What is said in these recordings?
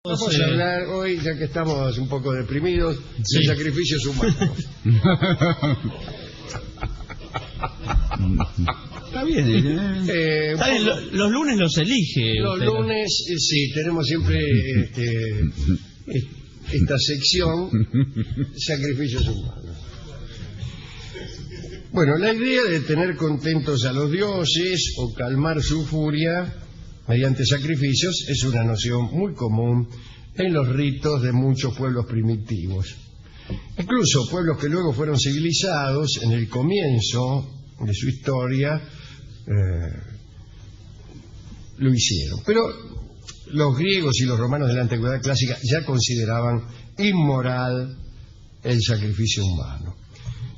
Vamos a hablar hoy, ya que estamos un poco deprimidos, de sacrificios humanos. Está bien. Está bien, los lunes los elige. Los lunes, sí, tenemos siempre esta sección, sacrificios humanos. Bueno, la idea de tener contentos a los dioses o calmar su furia mediante sacrificios es una noción muy común en los ritos de muchos pueblos primitivos. Incluso pueblos que luego fueron civilizados, en el comienzo de su historia, lo hicieron. Pero los griegos y los romanos de la antigüedad clásica ya consideraban inmoral el sacrificio humano.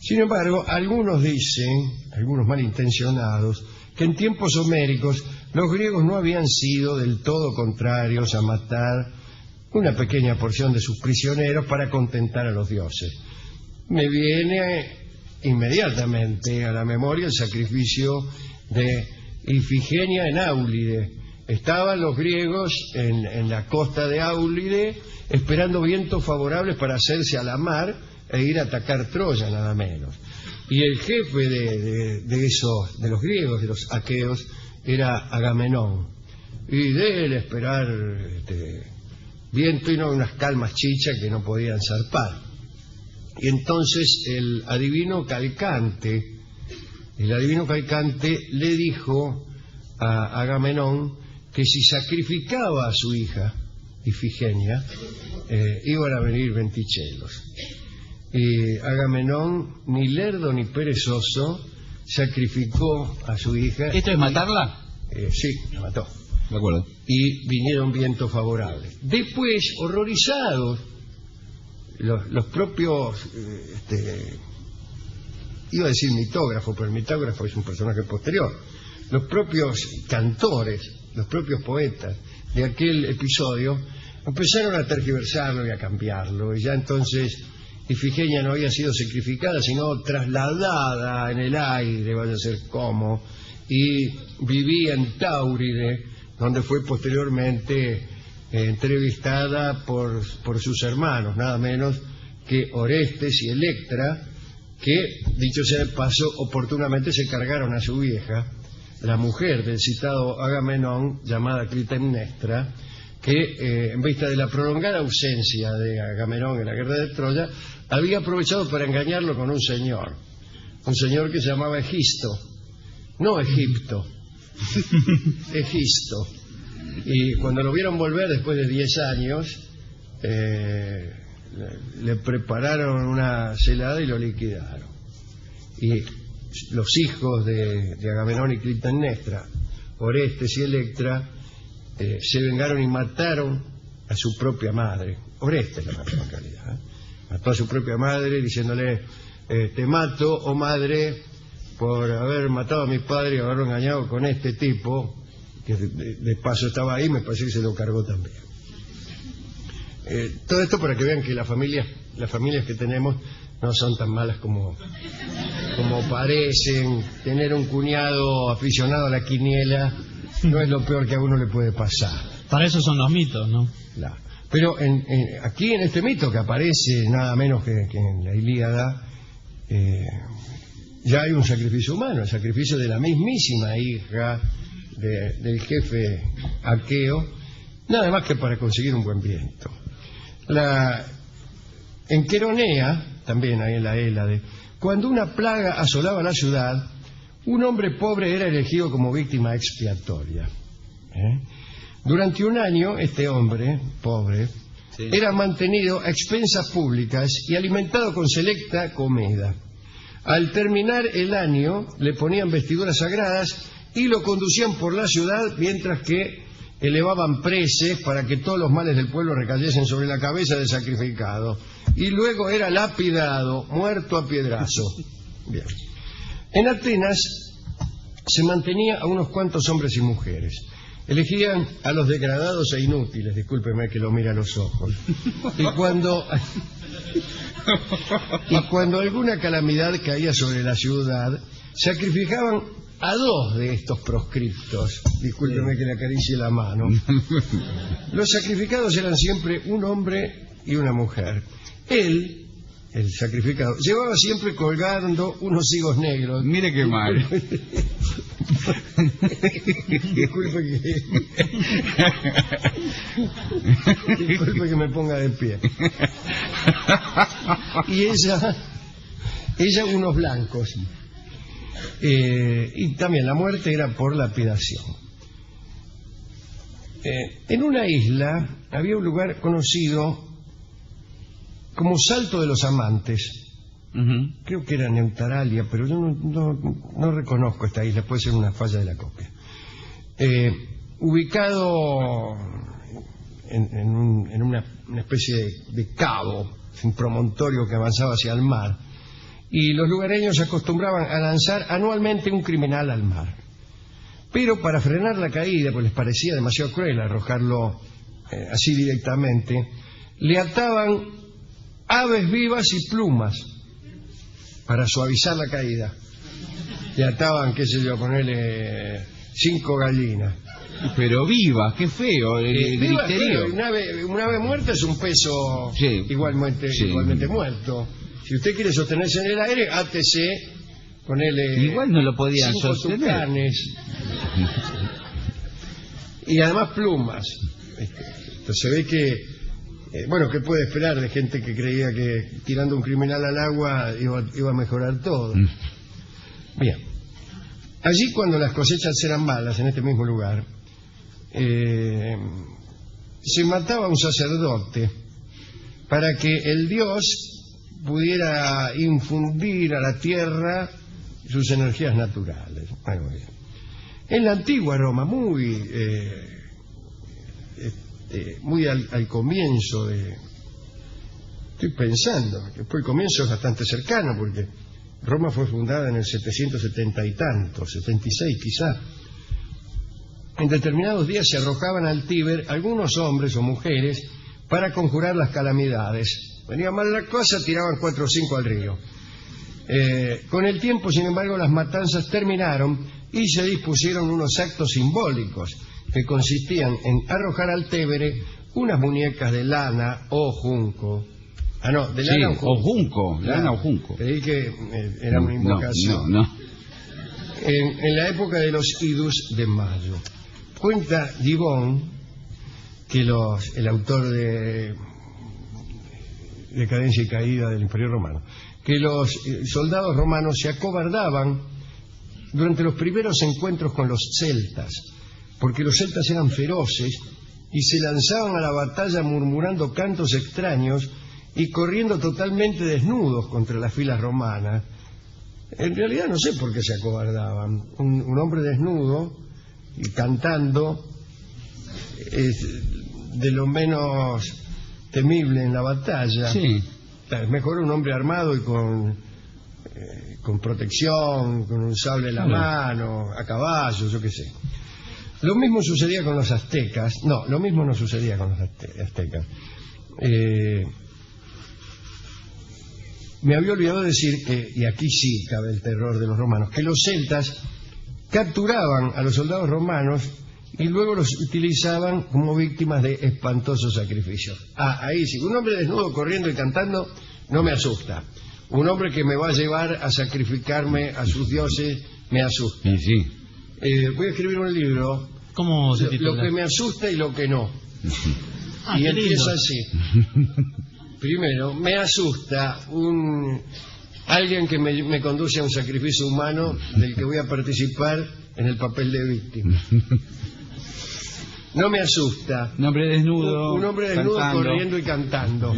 Sin embargo, algunos dicen, algunos malintencionados, que en tiempos homéricos los griegos no habían sido del todo contrarios a matar una pequeña porción de sus prisioneros para contentar a los dioses. Me viene inmediatamente a la memoria el sacrificio de Ifigenia en Áulide. Estaban los griegos en la costa de Áulide esperando vientos favorables para hacerse a la mar e ir a atacar Troya, nada menos. Y el jefe de los griegos, de los aqueos, era Agamenón. Y de él esperar viento y no unas calmas chichas que no podían zarpar. Y entonces el adivino Calcante le dijo a Agamenón que si sacrificaba a su hija Ifigenia, iban a venir ventichelos. Y Agamenón, ni lerdo ni perezoso, sacrificó a su hija. ¿Esto es matarla? Sí, la mató. De acuerdo. Y vinieron vientos favorables. Después, horrorizados, los propios, iba a decir mitógrafo, pero el mitógrafo es un personaje posterior, los propios cantores, los propios poetas de aquel episodio empezaron a tergiversarlo y a cambiarlo, y ya entonces Ifigenia no había sido sacrificada, sino trasladada en el aire, vaya a ser cómo, y vivía en Táuride, donde fue posteriormente entrevistada por sus hermanos, nada menos que Orestes y Electra, que, dicho sea de paso, oportunamente se cargaron a su vieja, la mujer del citado Agamenón, llamada Clitemnestra, que en vista de la prolongada ausencia de Agamenón en la guerra de Troya, había aprovechado para engañarlo con un señor que se llamaba Egisto, no Egipto, Egisto. Y cuando lo vieron volver después de 10 años, le prepararon una celada y lo liquidaron. Y los hijos de Agamenón y Clitemnestra, Orestes y Electra, se vengaron y mataron a su propia madre. Orestes la mató en realidad. Mató a su propia madre diciéndole, te mato, oh madre, por haber matado a mi padre y haberlo engañado con este tipo, que de paso estaba ahí, me parece que se lo cargó también. Todo esto para que vean que las familias que tenemos no son tan malas como parecen. Tener un cuñado aficionado a la quiniela no es lo peor que a uno le puede pasar. Para eso son los mitos, ¿no? Claro. Pero aquí en este mito que aparece nada menos que en la Ilíada, ya hay un sacrificio humano, el sacrificio de la mismísima hija del jefe aqueo, nada más que para conseguir un buen viento. En Queronea, también ahí en la Hélade, cuando una plaga asolaba la ciudad, un hombre pobre era elegido como víctima expiatoria. Durante un año, este hombre pobre era mantenido a expensas públicas y alimentado con selecta comida. Al terminar el año, le ponían vestiduras sagradas y lo conducían por la ciudad mientras que elevaban preces para que todos los males del pueblo recayesen sobre la cabeza del sacrificado. Y luego era lapidado, muerto a piedrazo. Bien. En Atenas se mantenía a unos cuantos hombres y mujeres. Elegían a los degradados e inútiles, discúlpeme que lo mire a los ojos. Y cuando alguna calamidad caía sobre la ciudad, sacrificaban a dos de estos proscriptos, discúlpeme que le acaricie la mano. Los sacrificados eran siempre un hombre y una mujer. Él, el sacrificado, llevaba siempre colgando unos higos negros. Mire qué mal. Disculpe que me ponga de pie. Y ella unos blancos. Y también la muerte era por lapidación. En una isla había un lugar conocido como Salto de los Amantes. Creo que era Neutaralia, pero yo no reconozco esta isla, puede ser una falla de la copia. Ubicado en una especie de cabo, un promontorio que avanzaba hacia el mar, y los lugareños se acostumbraban a lanzar anualmente un criminal al mar. Pero para frenar la caída, pues les parecía demasiado cruel arrojarlo así directamente, le ataban aves vivas y plumas para suavizar la caída. Le ataban, qué sé yo, ponerle 5 gallinas. Pero viva, qué feo, el Viva, griterío. claro, un ave muerta es un peso igualmente muerto. Si usted quiere sostenerse en el aire, átese, ponele igual no lo podían 5 sostener. tucanes. Y además plumas. Entonces se ve que ¿qué puede esperar de gente que creía que tirando un criminal al agua iba a mejorar todo? Bien. Allí, cuando las cosechas eran malas, en este mismo lugar, se mataba a un sacerdote para que el dios pudiera infundir a la tierra sus energías naturales. Bueno, en la antigua Roma, muy al comienzo estoy pensando, después el comienzo es bastante cercano, porque Roma fue fundada en el 770 y tanto, 76 quizá. En determinados días se arrojaban al Tíber algunos hombres o mujeres para conjurar las calamidades. Venía mal la cosa, tiraban 4 o 5 al río. Con el tiempo, sin embargo, las matanzas terminaron y se dispusieron unos actos simbólicos que consistían en arrojar al Tévere unas muñecas de lana o junco. De lana o junco. Lana o junco. Creí que era una invocación. No. En la época de los idus de mayo. Cuenta Gibbon, que el autor de Decadencia y Caída del Imperio Romano, que los soldados romanos se acobardaban durante los primeros encuentros con los celtas, porque los celtas eran feroces y se lanzaban a la batalla murmurando cantos extraños y corriendo totalmente desnudos contra las filas romanas. En realidad no sé por qué se acobardaban. Un hombre desnudo y cantando es de lo menos temible en la batalla. Sí. Es mejor un hombre armado y con protección, con un sable en la mano, a caballo, yo qué sé. Lo mismo sucedía con los aztecas. No, lo mismo no sucedía con los aztecas. Me había olvidado decir que, y aquí sí cabe el terror de los romanos, que los celtas capturaban a los soldados romanos y luego los utilizaban como víctimas de espantosos sacrificios. Ahí sí, un hombre desnudo corriendo y cantando no me asusta. Un hombre que me va a llevar a sacrificarme a sus dioses me asusta. Sí. Voy a escribir un libro. ¿Cómo se titula? Lo que me asusta y lo que no. Y qué empieza lindo. así. Primero, me asusta alguien que me conduce a un sacrificio humano del que voy a participar en el papel de víctima. No me asusta Un hombre desnudo. un hombre desnudo cantando. corriendo y cantando.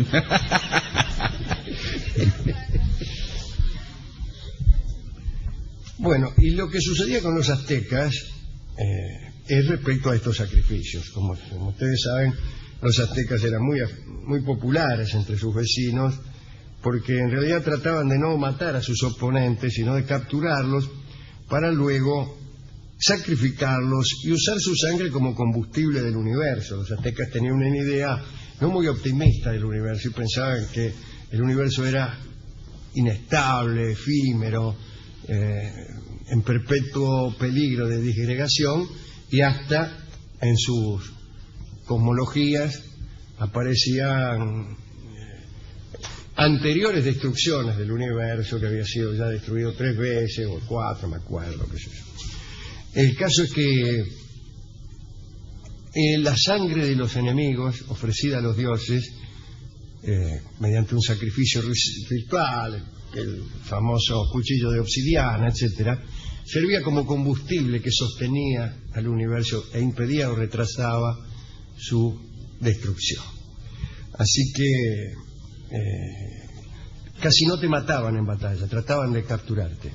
Bueno, y lo que sucedía con los aztecas es respecto a estos sacrificios. Como ustedes saben, los aztecas eran muy populares entre sus vecinos, porque en realidad trataban de no matar a sus oponentes, sino de capturarlos para luego sacrificarlos y usar su sangre como combustible del universo. Los aztecas tenían una idea no muy optimista del universo y pensaban que el universo era inestable, efímero, en perpetuo peligro de disgregación, y hasta en sus cosmologías aparecían anteriores destrucciones del universo, que había sido ya destruido 3 veces o 4, me acuerdo, qué sé yo. El caso es que la sangre de los enemigos ofrecida a los dioses mediante un sacrificio ritual, el famoso cuchillo de obsidiana, etcétera, servía como combustible que sostenía al universo e impedía o retrasaba su destrucción. Así que casi no te mataban en batalla, trataban de capturarte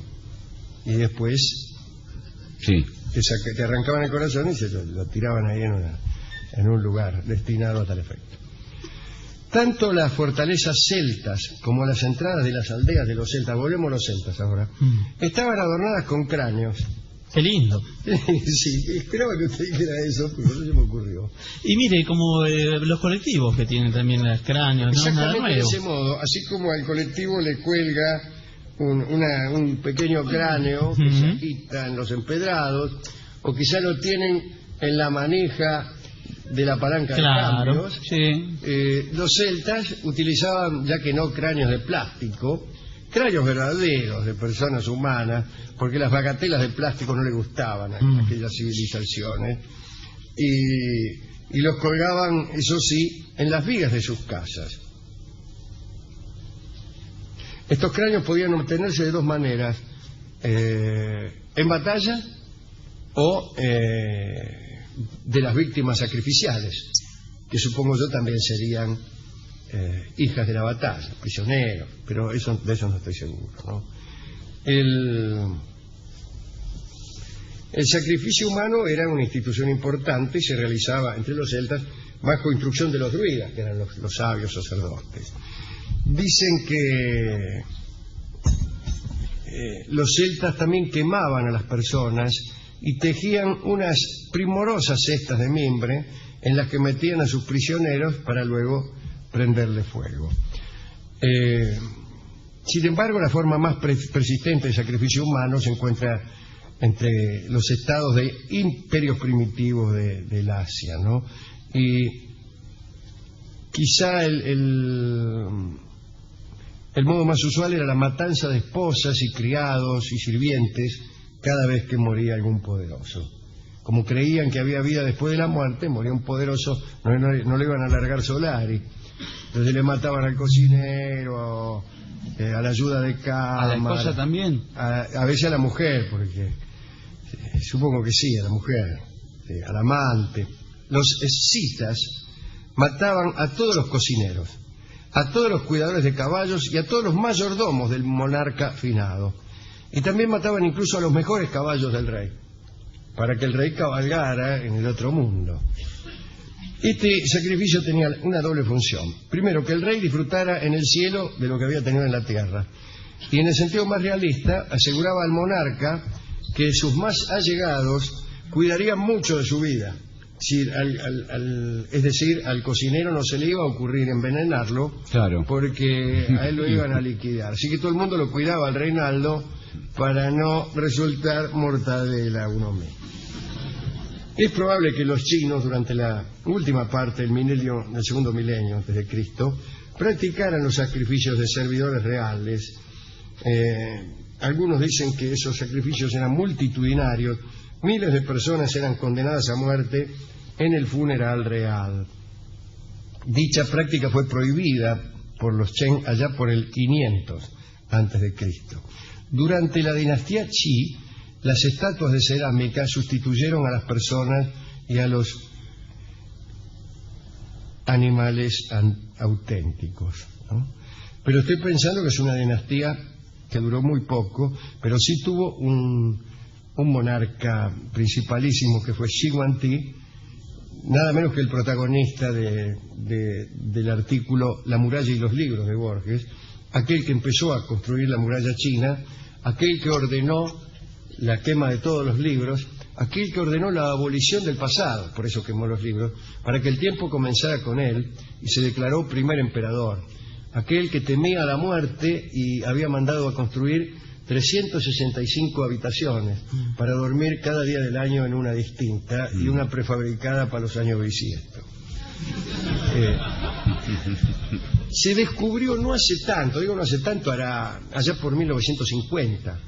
y después Sí. te arrancaban el corazón y se lo tiraban ahí en un lugar destinado a tal efecto. Tanto las fortalezas celtas como las entradas de las aldeas de los celtas, volvemos a los celtas ahora, estaban adornadas con cráneos. Qué lindo. Sí, esperaba que usted dijera eso, pero no se me ocurrió. Y mire, como los colectivos que tienen también los cráneos, ¿no? Nada Exactamente de nuevo. ese modo, así como al colectivo le cuelga un pequeño cráneo que se agita en los empedrados, o quizá lo tienen en la manija de la palanca de cambios. Sí. Los celtas utilizaban, ya que no cráneos de plástico, cráneos verdaderos de personas humanas, porque las bagatelas de plástico no le gustaban a aquellas civilizaciones, y los colgaban, eso sí, en las vigas de sus casas. Estos cráneos podían obtenerse de 2 maneras, en batalla o de las víctimas sacrificiales, que supongo yo también serían hijas de la batalla, prisioneros, pero de eso no estoy seguro, ¿no? El sacrificio humano era una institución importante y se realizaba entre los celtas bajo instrucción de los druidas, que eran los sabios sacerdotes. Dicen que los celtas también quemaban a las personas y tejían unas primorosas cestas de mimbre en las que metían a sus prisioneros para luego prenderle fuego. Sin embargo, la forma más persistente de sacrificio humano se encuentra entre los estados de imperios primitivos del Asia, ¿no? Y quizá el modo más usual era la matanza de esposas y criados y sirvientes cada vez que moría algún poderoso. Como creían que había vida después de la muerte, moría un poderoso, no le iban a largar Solari. Entonces le mataban al cocinero, a la ayuda de cámara. ¿A la esposa también? A veces a la mujer, porque supongo que sí, a la mujer, al amante. Los escitas mataban a todos los cocineros, a todos los cuidadores de caballos y a todos los mayordomos del monarca finado. Y también mataban incluso a los mejores caballos del rey, para que el rey cabalgara en el otro mundo. Este sacrificio tenía una doble función. Primero, que el rey disfrutara en el cielo de lo que había tenido en la tierra. Y en el sentido más realista, aseguraba al monarca que sus más allegados cuidarían mucho de su vida. Es decir, al cocinero no se le iba a ocurrir envenenarlo, claro, porque a él lo iban a liquidar. Así que todo el mundo lo cuidaba al Reinaldo para no resultar mortadela uno mismo. Es probable que los chinos, durante la última parte del segundo milenio antes de Cristo, practicaran los sacrificios de servidores reales. Algunos dicen que esos sacrificios eran multitudinarios. Miles de personas eran condenadas a muerte en el funeral real. Dicha práctica fue prohibida por los Chen allá por el 500 antes de Cristo. Durante la dinastía Qi, las estatuas de cerámica sustituyeron a las personas y a los animales auténticos, ¿no? Pero estoy pensando que es una dinastía que duró muy poco, pero sí tuvo un monarca principalísimo que fue Shi Huangdi, nada menos que el protagonista del artículo La muralla y los libros de Borges, aquel que empezó a construir la muralla china, aquel que ordenó la quema de todos los libros, aquel que ordenó la abolición del pasado, por eso quemó los libros, para que el tiempo comenzara con él y se declaró primer emperador, aquel que temía la muerte y había mandado a construir 365 habitaciones para dormir cada día del año en una distinta y una prefabricada para los años bisiestos. Se descubrió no hace tanto, digo no hace tanto, allá por 1950,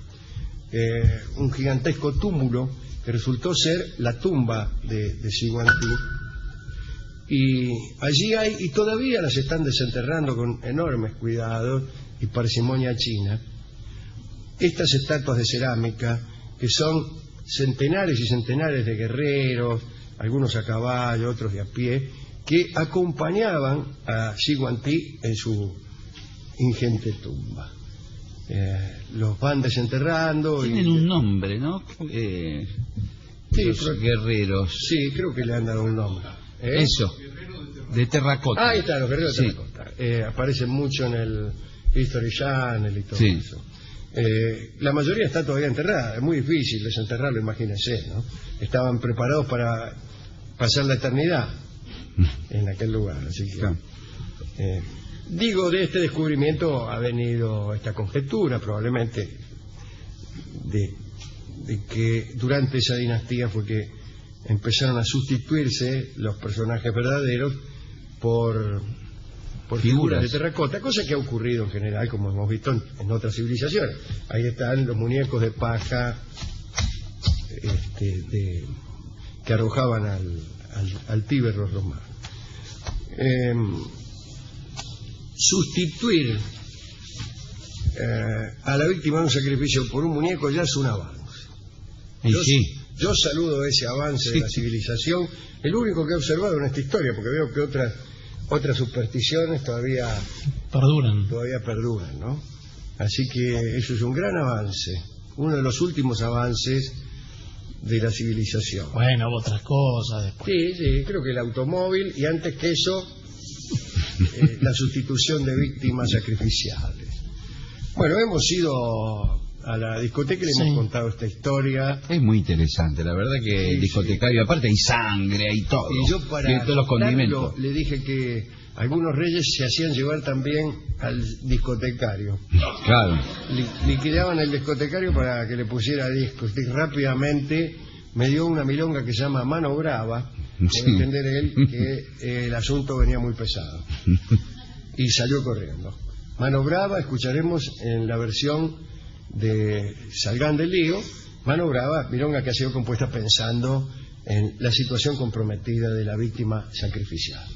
un gigantesco túmulo que resultó ser la tumba de Xiguantí. Y allí hay, y todavía las están desenterrando con enormes cuidados y parsimonia china, estas estatuas de cerámica que son centenares y centenares de guerreros, algunos a caballo, otros de a pie, que acompañaban a Xiguantí en su ingente tumba. Los van desenterrando. Tienen un nombre, ¿no? Sí, los guerreros. Sí, creo que le han dado un nombre. Eso, de terracota. Ahí está, los guerreros de Sí. terracota. Aparecen mucho en el History Channel y todo Sí. eso. La mayoría está todavía enterrada, es muy difícil desenterrarlo, imagínense, ¿no? Estaban preparados para pasar la eternidad en aquel lugar, así que... Claro. Digo, de este descubrimiento ha venido esta conjetura, probablemente, de que durante esa dinastía fue que empezaron a sustituirse los personajes verdaderos por figuras de terracota, cosa que ha ocurrido en general, como hemos visto en otras civilizaciones. Ahí están los muñecos de paja que arrojaban al Tíber los romanos. Sustituir a la víctima de un sacrificio por un muñeco ya es un avance. Yo saludo ese avance de la civilización, el único que he observado en esta historia, porque veo que otras supersticiones todavía perduran, ¿no? Así que eso es un gran avance, uno de los últimos avances de la civilización. Bueno, otras cosas después. Sí, creo que el automóvil, y antes que eso, la sustitución de víctimas sacrificiales. Bueno, hemos ido a la discoteca y le hemos contado esta historia. Es muy interesante, la verdad que el discotecario, aparte hay sangre, hay todo. Y yo para todos los condimentos. le dije que algunos reyes se hacían llevar también al discotecario. Claro. Liquidaban el discotecario para que le pusiera discos. Y rápidamente me dio una milonga que se llama Mano Brava. Puede entender él que el asunto venía muy pesado. Y salió corriendo. Mano Brava escucharemos en la versión de Salgán del Lío. Mano Brava, milonga que ha sido compuesta pensando en la situación comprometida de la víctima sacrificial.